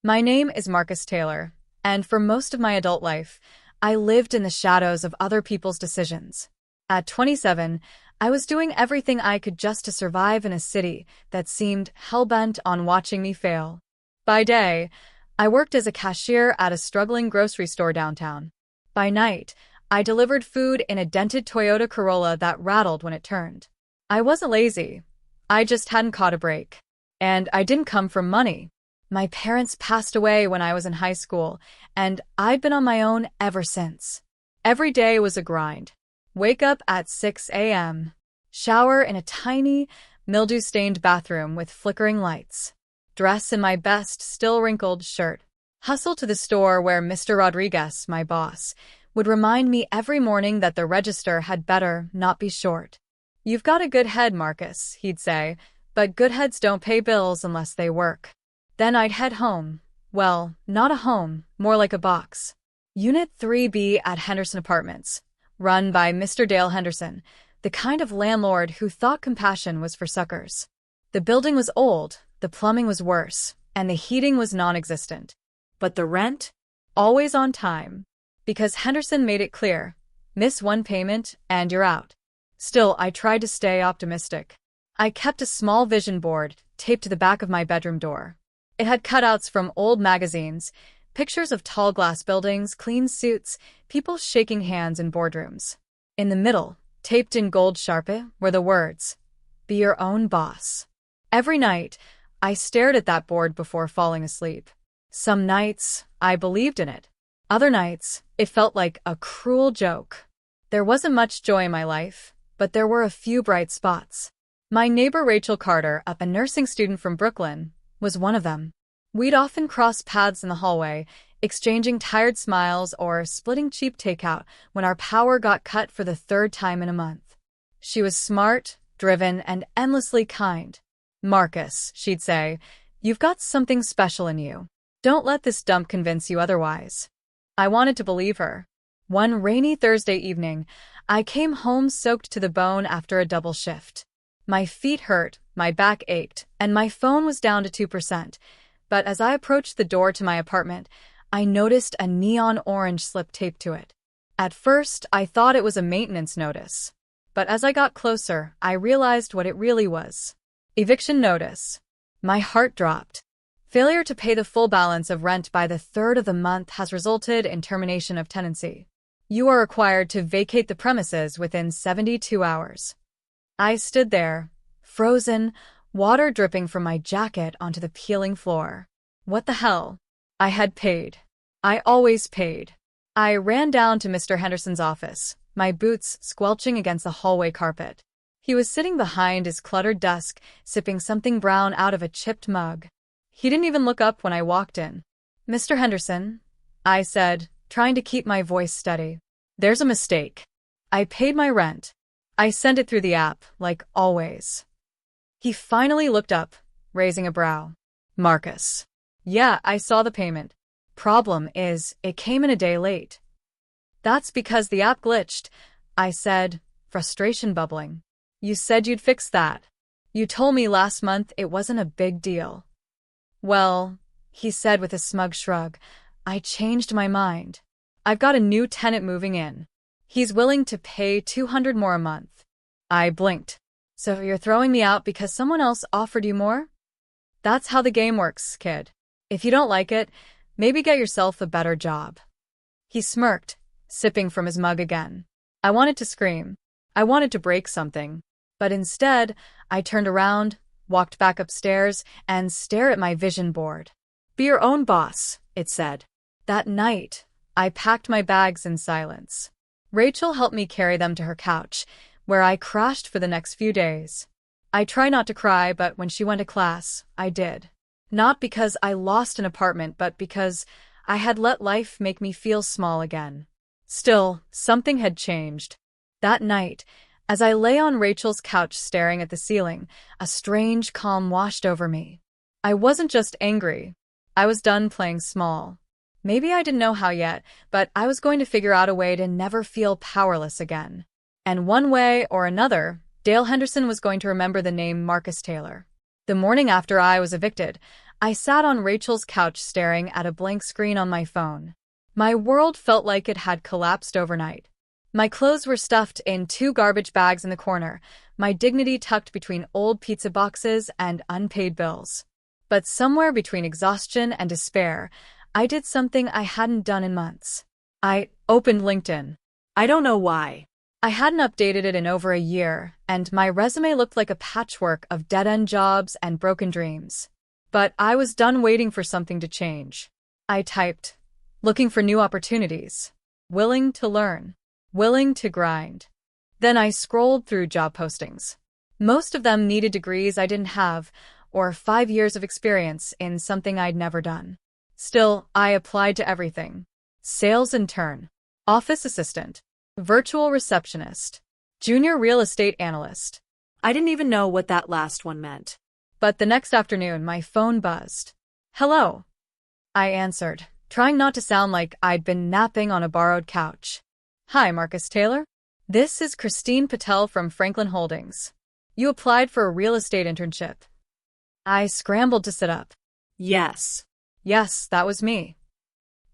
My name is Marcus Taylor, and for most of my adult life, I lived in the shadows of other people's decisions. At 27, I was doing everything I could just to survive in a city that seemed hell-bent on watching me fail. By day, I worked as a cashier at a struggling grocery store downtown. By night, I delivered food in a dented Toyota Corolla that rattled when it turned. I wasn't lazy. I just hadn't caught a break. And I didn't come from money. My parents passed away when I was in high school, and I'd been on my own ever since. Every day was a grind. Wake up at 6 a.m. Shower in a tiny, mildew-stained bathroom with flickering lights. Dress in my best, still-wrinkled shirt. Hustle to the store where Mr. Rodriguez, my boss, would remind me every morning that the register had better not be short. "You've got a good head, Marcus," he'd say, "but good heads don't pay bills unless they work." Then I'd head home. Well, not a home, more like a box. Unit 3B at Henderson Apartments, run by Mr. Dale Henderson, the kind of landlord who thought compassion was for suckers. The building was old, the plumbing was worse, and the heating was non-existent. But the rent? Always on time. Because Henderson made it clear, miss one payment and you're out. Still, I tried to stay optimistic. I kept a small vision board taped to the back of my bedroom door. It had cutouts from old magazines, pictures of tall glass buildings, clean suits, people shaking hands in boardrooms. In the middle, taped in gold Sharpie, were the words, "Be your own boss." Every night, I stared at that board before falling asleep. Some nights, I believed in it. Other nights, it felt like a cruel joke. There wasn't much joy in my life, but there were a few bright spots. My neighbor Rachel Carter, a nursing student from Brooklyn, was one of them. We'd often cross paths in the hallway, exchanging tired smiles or splitting cheap takeout when our power got cut for the third time in a month. She was smart, driven, and endlessly kind. "Marcus," she'd say, "you've got something special in you. Don't let this dump convince you otherwise." I wanted to believe her. One rainy Thursday evening, I came home soaked to the bone after a double shift. My feet hurt, my back ached, and my phone was down to 2%. But as I approached the door to my apartment, I noticed a neon orange slip taped to it. At first, I thought it was a maintenance notice. But as I got closer, I realized what it really was. Eviction notice. My heart dropped. Failure to pay the full balance of rent by the 3rd of the month has resulted in termination of tenancy. You are required to vacate the premises within 72 hours. I stood there, frozen, water dripping from my jacket onto the peeling floor. What the hell? I had paid. I always paid. I ran down to Mr. Henderson's office, my boots squelching against the hallway carpet. He was sitting behind his cluttered desk, sipping something brown out of a chipped mug. He didn't even look up when I walked in. "Mr. Henderson," I said, trying to keep my voice steady. "There's a mistake. I paid my rent. I sent it through the app, like always." He finally looked up, raising a brow. "Marcus." "Yeah, I saw the payment. Problem is, it came in a day late." "That's because the app glitched," I said, frustration bubbling. "You said you'd fix that. You told me last month it wasn't a big deal." "Well," he said with a smug shrug, "I changed my mind. I've got a new tenant moving in. He's willing to pay $200 more a month." I blinked. "So you're throwing me out because someone else offered you more?" "That's how the game works, kid. If you don't like it, maybe get yourself a better job." He smirked, sipping from his mug again. I wanted to scream. I wanted to break something. But instead, I turned around, walked back upstairs, and stared at my vision board. "Be your own boss," it said. That night, I packed my bags in silence. Rachel helped me carry them to her couch, where I crashed for the next few days. I try not to cry, but when she went to class, I did. Not because I lost an apartment, but because I had let life make me feel small again. Still, something had changed. That night, as I lay on Rachel's couch staring at the ceiling, a strange calm washed over me. I wasn't just angry. I was done playing small. Maybe I didn't know how yet, but I was going to figure out a way to never feel powerless again. And one way or another, Dale Henderson was going to remember the name Marcus Taylor. The morning after I was evicted, I sat on Rachel's couch staring at a blank screen on my phone. My world felt like it had collapsed overnight. My clothes were stuffed in 2 garbage bags in the corner, my dignity tucked between old pizza boxes and unpaid bills. But somewhere between exhaustion and despair, I did something I hadn't done in months. I opened LinkedIn. I don't know why. I hadn't updated it in over a year, and my resume looked like a patchwork of dead-end jobs and broken dreams. But I was done waiting for something to change. I typed, looking for new opportunities, willing to learn, willing to grind. Then I scrolled through job postings. Most of them needed degrees I didn't have, or 5 years of experience in something I'd never done. Still, I applied to everything. Sales intern, office assistant, virtual receptionist, junior real estate analyst. I didn't even know what that last one meant. But the next afternoon, my phone buzzed. Hello. I answered, trying not to sound like I'd been napping on a borrowed couch. Hi, Marcus Taylor. This is Christine Patel from Franklin Holdings. You applied for a real estate internship. I scrambled to sit up. Yes, that was me.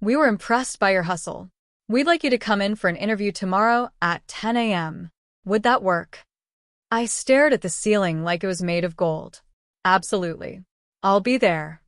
We were impressed by your hustle. We'd like you to come in for an interview tomorrow at 10 a.m. Would that work? I stared at the ceiling like it was made of gold. Absolutely. I'll be there.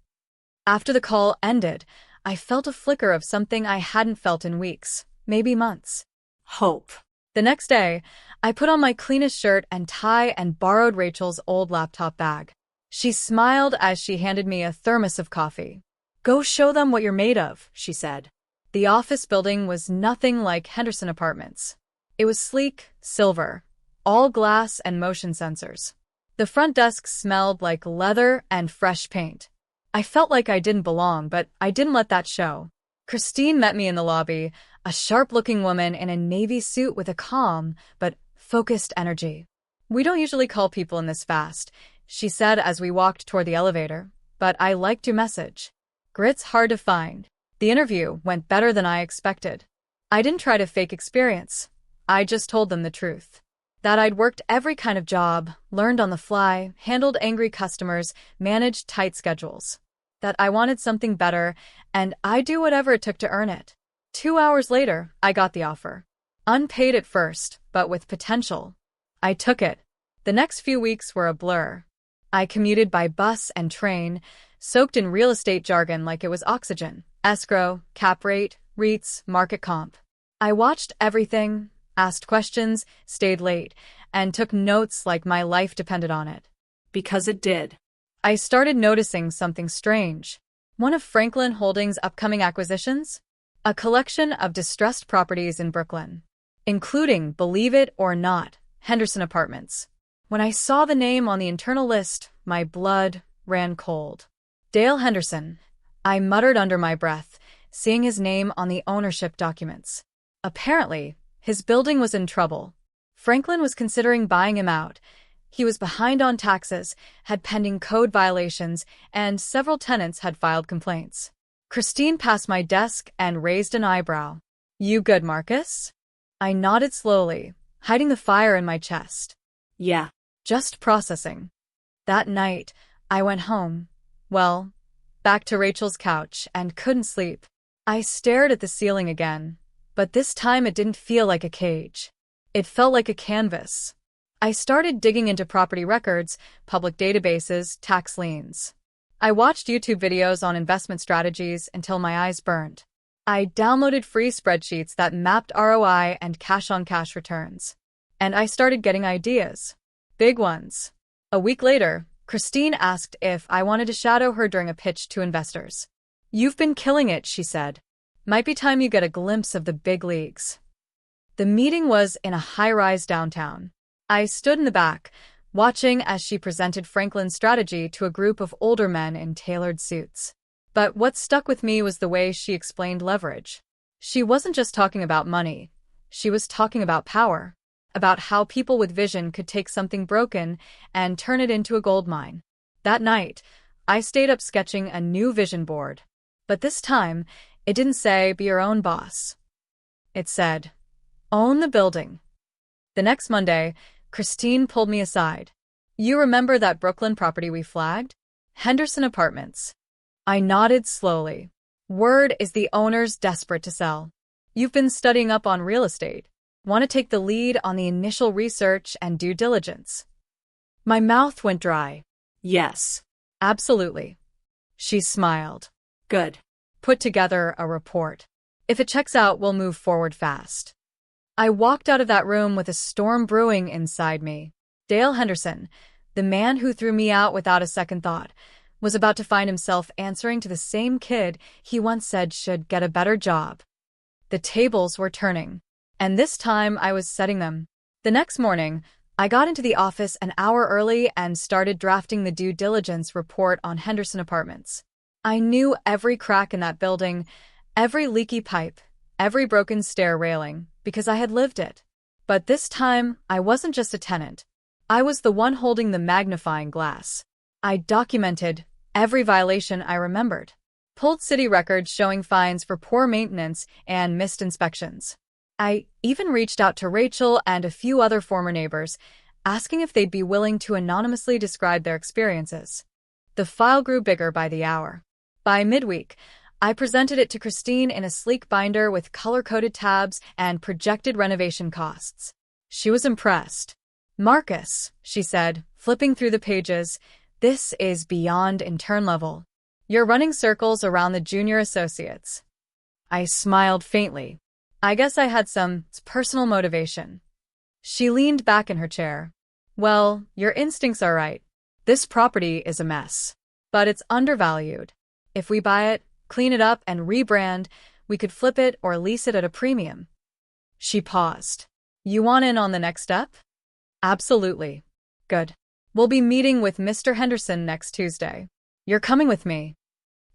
After the call ended, I felt a flicker of something I hadn't felt in weeks, maybe months. Hope. The next day, I put on my cleanest shirt and tie and borrowed Rachel's old laptop bag. She smiled as she handed me a thermos of coffee. Go show them what you're made of, she said. The office building was nothing like Henderson Apartments. It was sleek, silver, all glass and motion sensors. The front desk smelled like leather and fresh paint. I felt like I didn't belong, but I didn't let that show. Christine met me in the lobby, a sharp-looking woman in a navy suit with a calm but focused energy. We don't usually call people in this fast, she said as we walked toward the elevator, but I liked your message. Grit's hard to find. The interview went better than I expected. I didn't try to fake experience. I just told them the truth. That I'd worked every kind of job, learned on the fly, handled angry customers, managed tight schedules. That I wanted something better, and I'd do whatever it took to earn it. 2 hours later, I got the offer. Unpaid at first, but with potential. I took it. The next few weeks were a blur. I commuted by bus and train, soaked in real estate jargon like it was oxygen. Escrow, cap rate, REITs, market comp. I watched everything, asked questions, stayed late, and took notes like my life depended on it. Because it did. I started noticing something strange. One of Franklin Holdings' upcoming acquisitions? A collection of distressed properties in Brooklyn, including, believe it or not, Henderson Apartments. When I saw the name on the internal list, my blood ran cold. Dale Henderson, I muttered under my breath, seeing his name on the ownership documents. Apparently, his building was in trouble. Franklin was considering buying him out. He was behind on taxes, had pending code violations, and several tenants had filed complaints. Christine passed my desk and raised an eyebrow. You good, Marcus? I nodded slowly, hiding the fire in my chest. Yeah. Just processing. That night, I went home. Well, back to Rachel's couch and couldn't sleep. I stared at the ceiling again, but this time it didn't feel like a cage. It felt like a canvas. I started digging into property records, public databases, tax liens. I watched YouTube videos on investment strategies until my eyes burned. I downloaded free spreadsheets that mapped ROI and cash-on-cash returns. And I started getting ideas. Big ones. A week later, Christine asked if I wanted to shadow her during a pitch to investors. You've been killing it, she said. Might be time you get a glimpse of the big leagues. The meeting was in a high-rise downtown. I stood in the back, watching as she presented Franklin's strategy to a group of older men in tailored suits. But what stuck with me was the way she explained leverage. She wasn't just talking about money. She was talking about power. About how people with vision could take something broken and turn it into a gold mine. That night, I stayed up sketching a new vision board. But this time, it didn't say, be your own boss. It said, own the building. The next Monday, Christine pulled me aside. You remember that Brooklyn property we flagged? Henderson Apartments. I nodded slowly. Word is the owner's desperate to sell. You've been studying up on real estate. Want to take the lead on the initial research and due diligence? My mouth went dry. Yes. Absolutely. She smiled. Good. Put together a report. If it checks out, we'll move forward fast. I walked out of that room with a storm brewing inside me. Dale Henderson, the man who threw me out without a second thought, was about to find himself answering to the same kid he once said should get a better job. The tables were turning, and this time I was setting them. The next morning, I got into the office an hour early and started drafting the due diligence report on Henderson Apartments. I knew every crack in that building, every leaky pipe, every broken stair railing, because I had lived it. But this time, I wasn't just a tenant. I was the one holding the magnifying glass. I documented every violation I remembered. Pulled city records showing fines for poor maintenance and missed inspections. I even reached out to Rachel and a few other former neighbors, asking if they'd be willing to anonymously describe their experiences. The file grew bigger by the hour. By midweek, I presented it to Christine in a sleek binder with color-coded tabs and projected renovation costs. She was impressed. "Marcus," she said, flipping through the pages, "this is beyond intern level. You're running circles around the junior associates." I smiled faintly. I guess I had some personal motivation. She leaned back in her chair. "Well, your instincts are right. This property is a mess. But it's undervalued. If we buy it, clean it up, and rebrand, we could flip it or lease it at a premium." She paused. "You want in on the next step?" "Absolutely." "Good. We'll be meeting with Mr. Henderson next Tuesday. You're coming with me."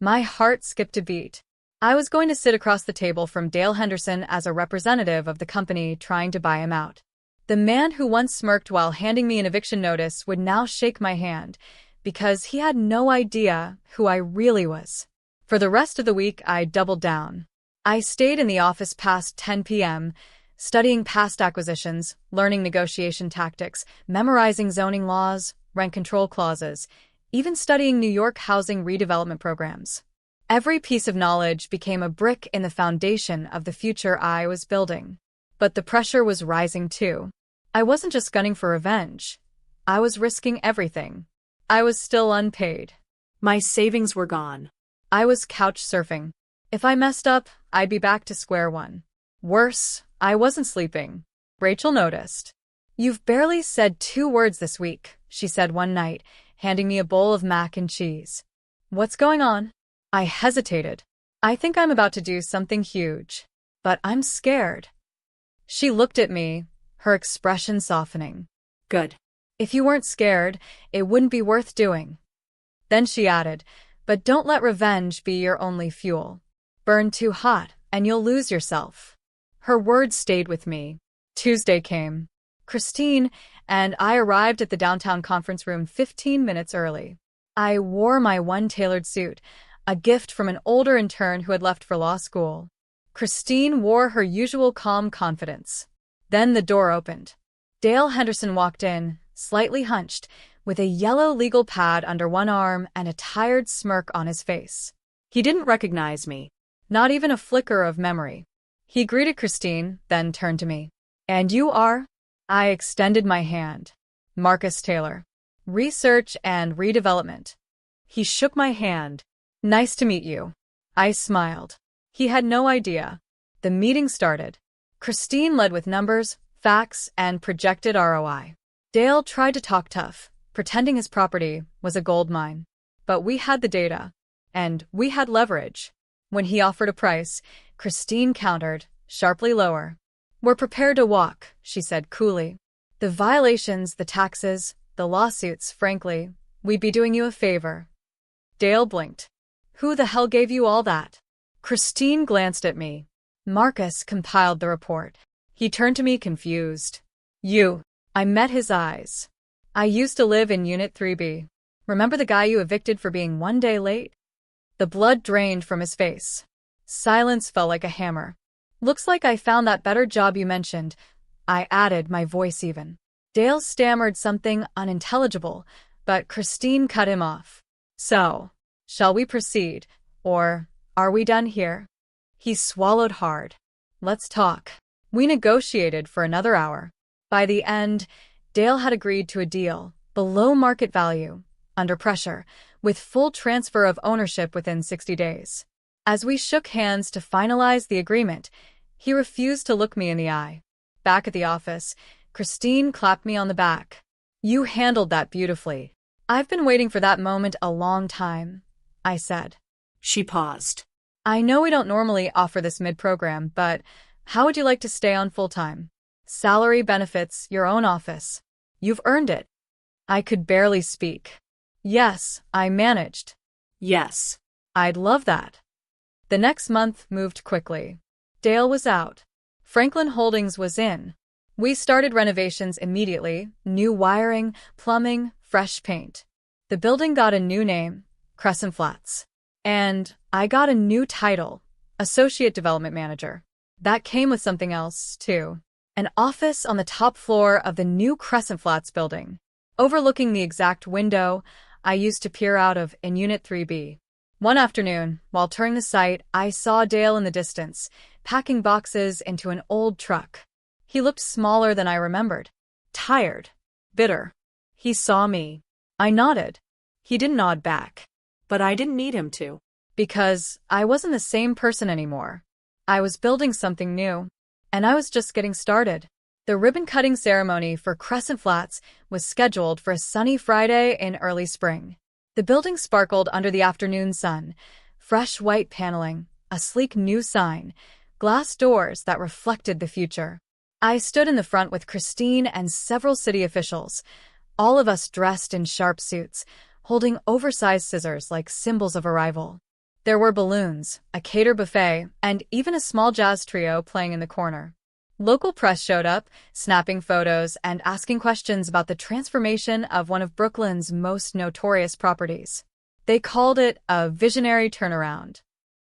My heart skipped a beat. I was going to sit across the table from Dale Henderson as a representative of the company trying to buy him out. The man who once smirked while handing me an eviction notice would now shake my hand, because he had no idea who I really was. For the rest of the week, I doubled down. I stayed in the office past 10 p.m., studying past acquisitions, learning negotiation tactics, memorizing zoning laws, rent control clauses, even studying New York housing redevelopment programs. Every piece of knowledge became a brick in the foundation of the future I was building. But the pressure was rising too. I wasn't just gunning for revenge. I was risking everything. I was still unpaid. My savings were gone. I was couch surfing. If I messed up, I'd be back to square one. Worse, I wasn't sleeping. Rachel noticed. "You've barely said 2 words this week," she said one night, handing me a bowl of mac and cheese. "What's going on?" I hesitated. "I think I'm about to do something huge, but I'm scared." She looked at me, her expression softening. "Good. If you weren't scared, it wouldn't be worth doing." Then she added, "But don't let revenge be your only fuel. Burn too hot, and you'll lose yourself." Her words stayed with me. Tuesday came. Christine and I arrived at the downtown conference room 15 minutes early. I wore my one tailored suit, a gift from an older intern who had left for law school. Christine wore her usual calm confidence. Then the door opened. Dale Henderson walked in, slightly hunched, with a yellow legal pad under one arm and a tired smirk on his face. He didn't recognize me. Not even a flicker of memory. He greeted Christine, then turned to me. "And you are?" I extended my hand. "Marcus Taylor. Research and redevelopment." He shook my hand. "Nice to meet you." I smiled. He had no idea. The meeting started. Christine led with numbers, facts, and projected ROI. Dale tried to talk tough, pretending his property was a gold mine. But we had the data, and we had leverage. When he offered a price, Christine countered, sharply lower. "We're prepared to walk," she said coolly. "The violations, the taxes, the lawsuits, frankly, we'd be doing you a favor." Dale blinked. "Who the hell gave you all that?" Christine glanced at me. "Marcus compiled the report." He turned to me confused. "You." I met his eyes. "I used to live in Unit 3B. Remember the guy you evicted for being 1 day late?" The blood drained from his face. Silence fell like a hammer. "Looks like I found that better job you mentioned," I added, my voice even. Dale stammered something unintelligible, but Christine cut him off. "So, Shall we proceed? Or are we done here? He swallowed hard. Let's talk. We negotiated for another hour. By the end, Dale had agreed to a deal, below market value, under pressure, with full transfer of ownership within 60 days. As we shook hands to finalize the agreement, he refused to look me in the eye. Back at the office, Christine clapped me on the back. You handled that beautifully. I've been waiting for that moment a long time, I said. She paused. I know we don't normally offer this mid-program, but how would you like to stay on full-time? Salary, benefits, your own office. You've earned it. I could barely speak. Yes, I managed. Yes. I'd love that. The next month moved quickly. Dale was out. Franklin Holdings was in. We started renovations immediately, new wiring, plumbing, fresh paint. The building got a new name, Crescent Flats. And I got a new title, Associate Development Manager. That came with something else, too. An office on the top floor of the new Crescent Flats building. Overlooking the exact window I used to peer out of in Unit 3B. One afternoon, while touring the site, I saw Dale in the distance, packing boxes into an old truck. He looked smaller than I remembered. Tired. Bitter. He saw me. I nodded. He didn't nod back. But I didn't need him to. Because I wasn't the same person anymore. I was building something new. And I was just getting started. The ribbon-cutting ceremony for Crescent Flats was scheduled for a sunny Friday in early spring. The building sparkled under the afternoon sun. Fresh white paneling, a sleek new sign, glass doors that reflected the future. I stood in the front with Christine and several city officials, all of us dressed in sharp suits, holding oversized scissors like symbols of arrival. There were balloons, a cater buffet, and even a small jazz trio playing in the corner. Local press showed up, snapping photos and asking questions about the transformation of one of Brooklyn's most notorious properties. They called it a visionary turnaround.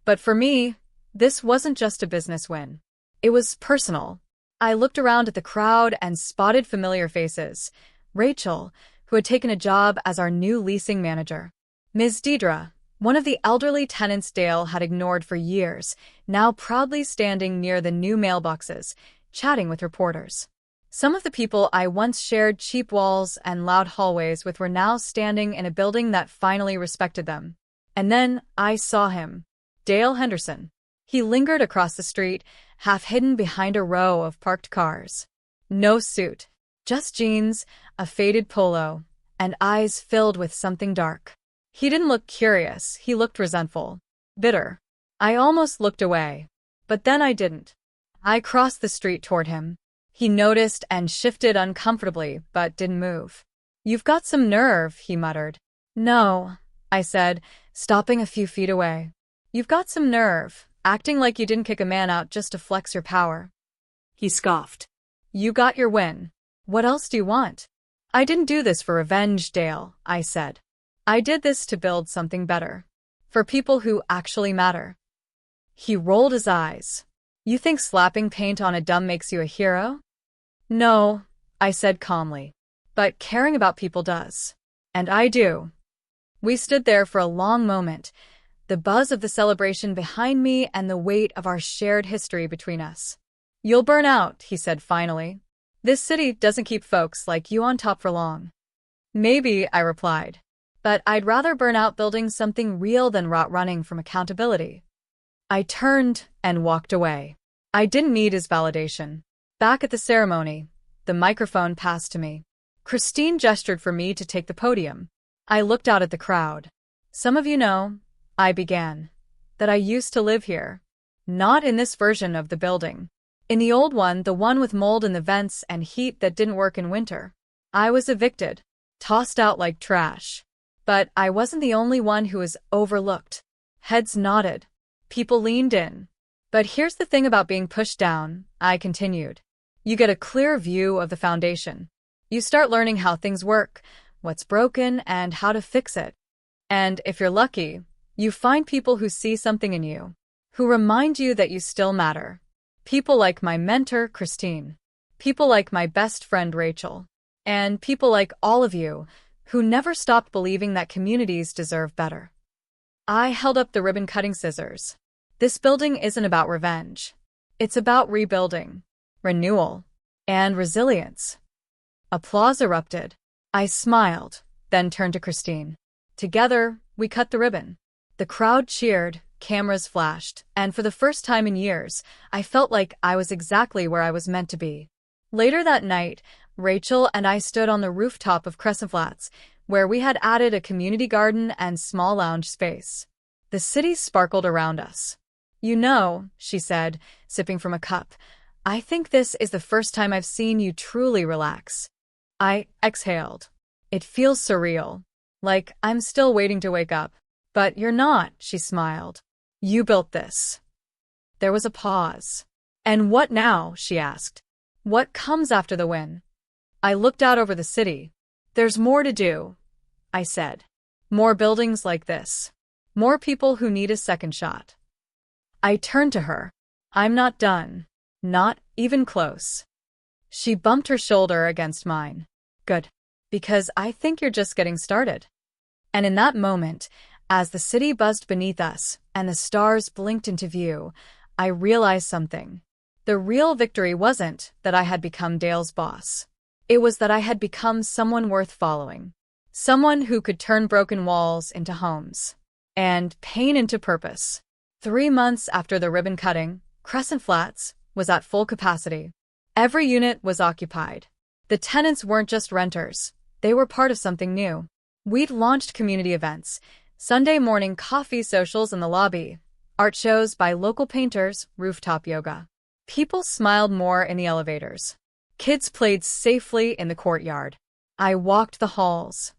But for me, this wasn't just a business win. It was personal. I looked around at the crowd and spotted familiar faces. Rachel, who had taken a job as our new leasing manager. Ms. Deidre, one of the elderly tenants Dale had ignored for years, now proudly standing near the new mailboxes, chatting with reporters. Some of the people I once shared cheap walls and loud hallways with were now standing in a building that finally respected them. And then I saw him. Dale Henderson. He lingered across the street, half hidden behind a row of parked cars. No suit, just jeans, a faded polo, and eyes filled with something dark. He didn't look curious, he looked resentful. Bitter. I almost looked away. But then I didn't. I crossed the street toward him. He noticed and shifted uncomfortably, but didn't move. You've got some nerve, he muttered. No, I said, stopping a few feet away. You've got some nerve, acting like you didn't kick a man out just to flex your power. He scoffed. You got your win. What else do you want? I didn't do this for revenge, Dale, I said. I did this to build something better. For people who actually matter. He rolled his eyes. You think slapping paint on a dumb makes you a hero? No, I said calmly. But caring about people does. And I do. We stood there for a long moment, the buzz of the celebration behind me and the weight of our shared history between us. You'll burn out, he said finally. This city doesn't keep folks like you on top for long. Maybe, I replied. But I'd rather burn out building something real than rot running from accountability. I turned and walked away. I didn't need his validation. Back at the ceremony, the microphone passed to me. Christine gestured for me to take the podium. I looked out at the crowd. Some of you know, I began, that I used to live here. Not in this version of the building. In the old one, the one with mold in the vents and heat that didn't work in winter. I was evicted, tossed out like trash. But I wasn't the only one who was overlooked. Heads nodded. People leaned in. But here's the thing about being pushed down, I continued. You get a clear view of the foundation. You start learning how things work, what's broken, and how to fix it. And if you're lucky, you find people who see something in you, who remind you that you still matter. People like my mentor, Christine. People like my best friend, Rachel. And people like all of you, who never stopped believing that communities deserve better. I held up the ribbon-cutting scissors. This building isn't about revenge. It's about rebuilding, renewal, and resilience. Applause erupted. I smiled, then turned to Christine. Together, we cut the ribbon. The crowd cheered, cameras flashed, and for the first time in years, I felt like I was exactly where I was meant to be. Later that night, Rachel and I stood on the rooftop of Crescent Flats, where we had added a community garden and small lounge space. The city sparkled around us. "You know," she said, sipping from a cup, "I think this is the first time I've seen you truly relax." I exhaled. It feels surreal. Like I'm still waiting to wake up. "But you're not," she smiled. "You built this." There was a pause. "And what now?" she asked. "What comes after the win?" I looked out over the city. "There's more to do," I said. "More buildings like this. More people who need a second shot." I turned to her. "I'm not done. Not even close." She bumped her shoulder against mine. "Good. Because I think you're just getting started." And in that moment, as the city buzzed beneath us and the stars blinked into view, I realized something. The real victory wasn't that I had become Dale's boss. It was that I had become someone worth following. Someone who could turn broken walls into homes. And pain into purpose. 3 months after the ribbon cutting, Crescent Flats was at full capacity. Every unit was occupied. The tenants weren't just renters. They were part of something new. We'd launched community events, Sunday morning coffee socials in the lobby, art shows by local painters, rooftop yoga. People smiled more in the elevators. Kids played safely in the courtyard. I walked the halls.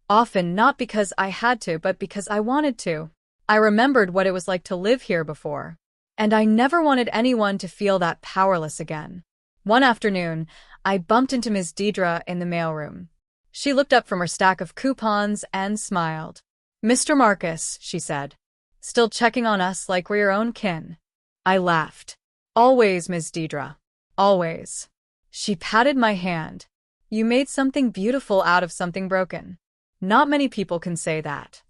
Often not because I had to, but because I wanted to. I remembered what it was like to live here before. And I never wanted anyone to feel that powerless again. One afternoon, I bumped into Ms. Deidre in the mailroom. She looked up from her stack of coupons and smiled. "Mr. Marcus," she said. "Still checking on us like we're your own kin." I laughed. "Always, Ms. Deidre. Always." She patted my hand. "You made something beautiful out of something broken. Not many people can say that."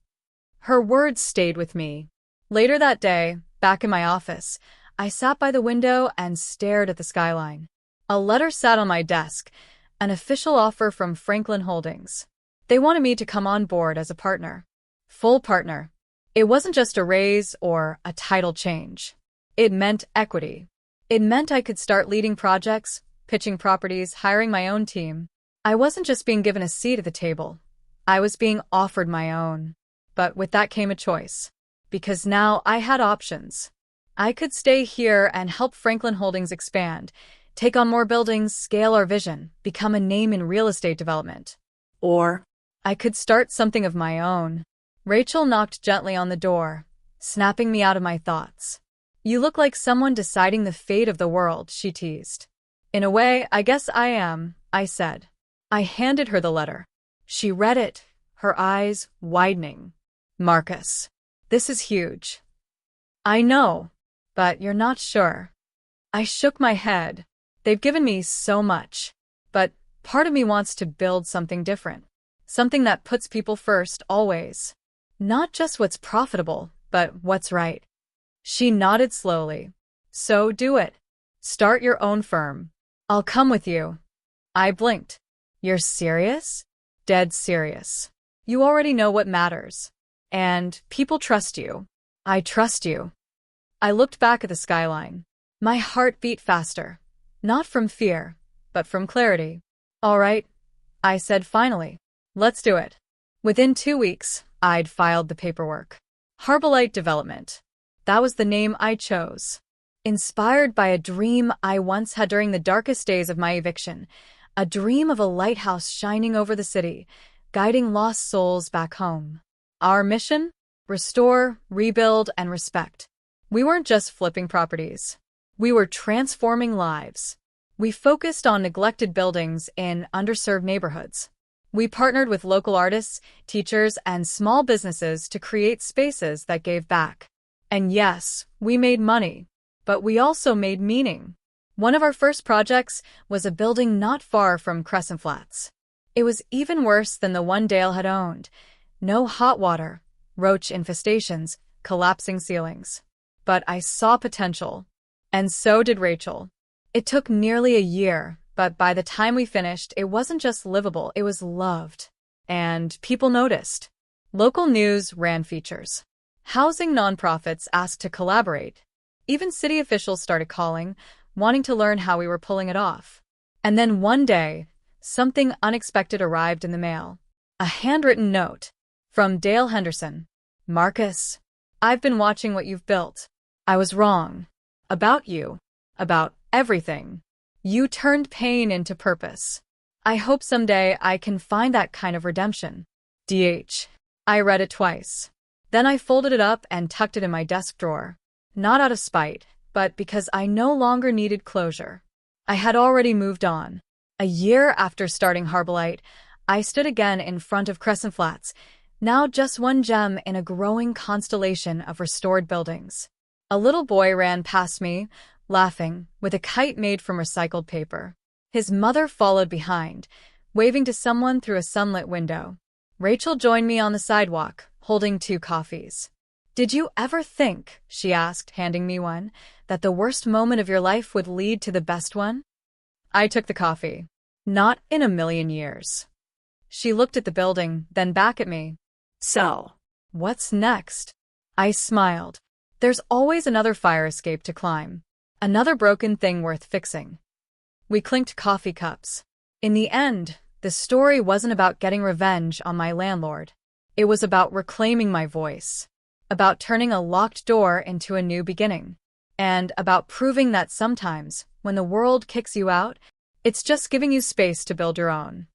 Her words stayed with me. Later that day, back in my office, I sat by the window and stared at the skyline. A letter sat on my desk, an official offer from Franklin Holdings. They wanted me to come on board as a partner. Full partner. It wasn't just a raise or a title change. It meant equity. It meant I could start leading projects, pitching properties, hiring my own team. I wasn't just being given a seat at the table. I was being offered my own. But with that came a choice. Because now I had options. I could stay here and help Franklin Holdings expand, take on more buildings, scale our vision, become a name in real estate development. Or I could start something of my own. Rachel knocked gently on the door, snapping me out of my thoughts. "You look like someone deciding the fate of the world," she teased. "In a way, I guess I am," I said. I handed her the letter. She read it, her eyes widening. "Marcus, this is huge." "I know, but you're not sure." I shook my head. "They've given me so much. But part of me wants to build something different. Something that puts people first, always. Not just what's profitable, but what's right." She nodded slowly. "So do it. Start your own firm. I'll come with you." I blinked. "You're serious?" "Dead serious. You already know what matters. And people trust you." "I trust you." I looked back at the skyline. My heart beat faster. Not from fear, but from clarity. "All right," I said finally. "Let's do it." Within 2 weeks, I'd filed the paperwork. Harbolite Development. That was the name I chose. Inspired by a dream I once had during the darkest days of my eviction, a dream of a lighthouse shining over the city, guiding lost souls back home. Our mission? Restore, rebuild, and respect. We weren't just flipping properties. We were transforming lives. We focused on neglected buildings in underserved neighborhoods. We partnered with local artists, teachers, and small businesses to create spaces that gave back. And yes, we made money, but we also made meaning. One of our first projects was a building not far from Crescent Flats. It was even worse than the one Dale had owned. No hot water, roach infestations, collapsing ceilings. But I saw potential. And so did Rachel. It took nearly a year, but by the time we finished, it wasn't just livable, it was loved. And people noticed. Local news ran features. Housing nonprofits asked to collaborate. Even city officials started calling, wanting to learn how we were pulling it off. And then one day, something unexpected arrived in the mail. A handwritten note. From Dale Henderson. Marcus, I've been watching what you've built. I was wrong. About you. About everything. You turned pain into purpose. I hope someday I can find that kind of redemption. DH. I read it twice. Then I folded it up and tucked it in my desk drawer. Not out of spite, but because I no longer needed closure. I had already moved on. A year after starting Harbolite, I stood again in front of Crescent Flats, now just one gem in a growing constellation of restored buildings. A little boy ran past me, laughing, with a kite made from recycled paper. His mother followed behind, waving to someone through a sunlit window. Rachel joined me on the sidewalk, holding 2 coffees. Did you ever think, she asked, handing me one, that the worst moment of your life would lead to the best one? I took the coffee. Not in a million years. She looked at the building, then back at me. So, what's next? I smiled. There's always another fire escape to climb. Another broken thing worth fixing. We clinked coffee cups. In the end, the story wasn't about getting revenge on my landlord. It was about reclaiming my voice. About turning a locked door into a new beginning. And about proving that sometimes, when the world kicks you out, it's just giving you space to build your own.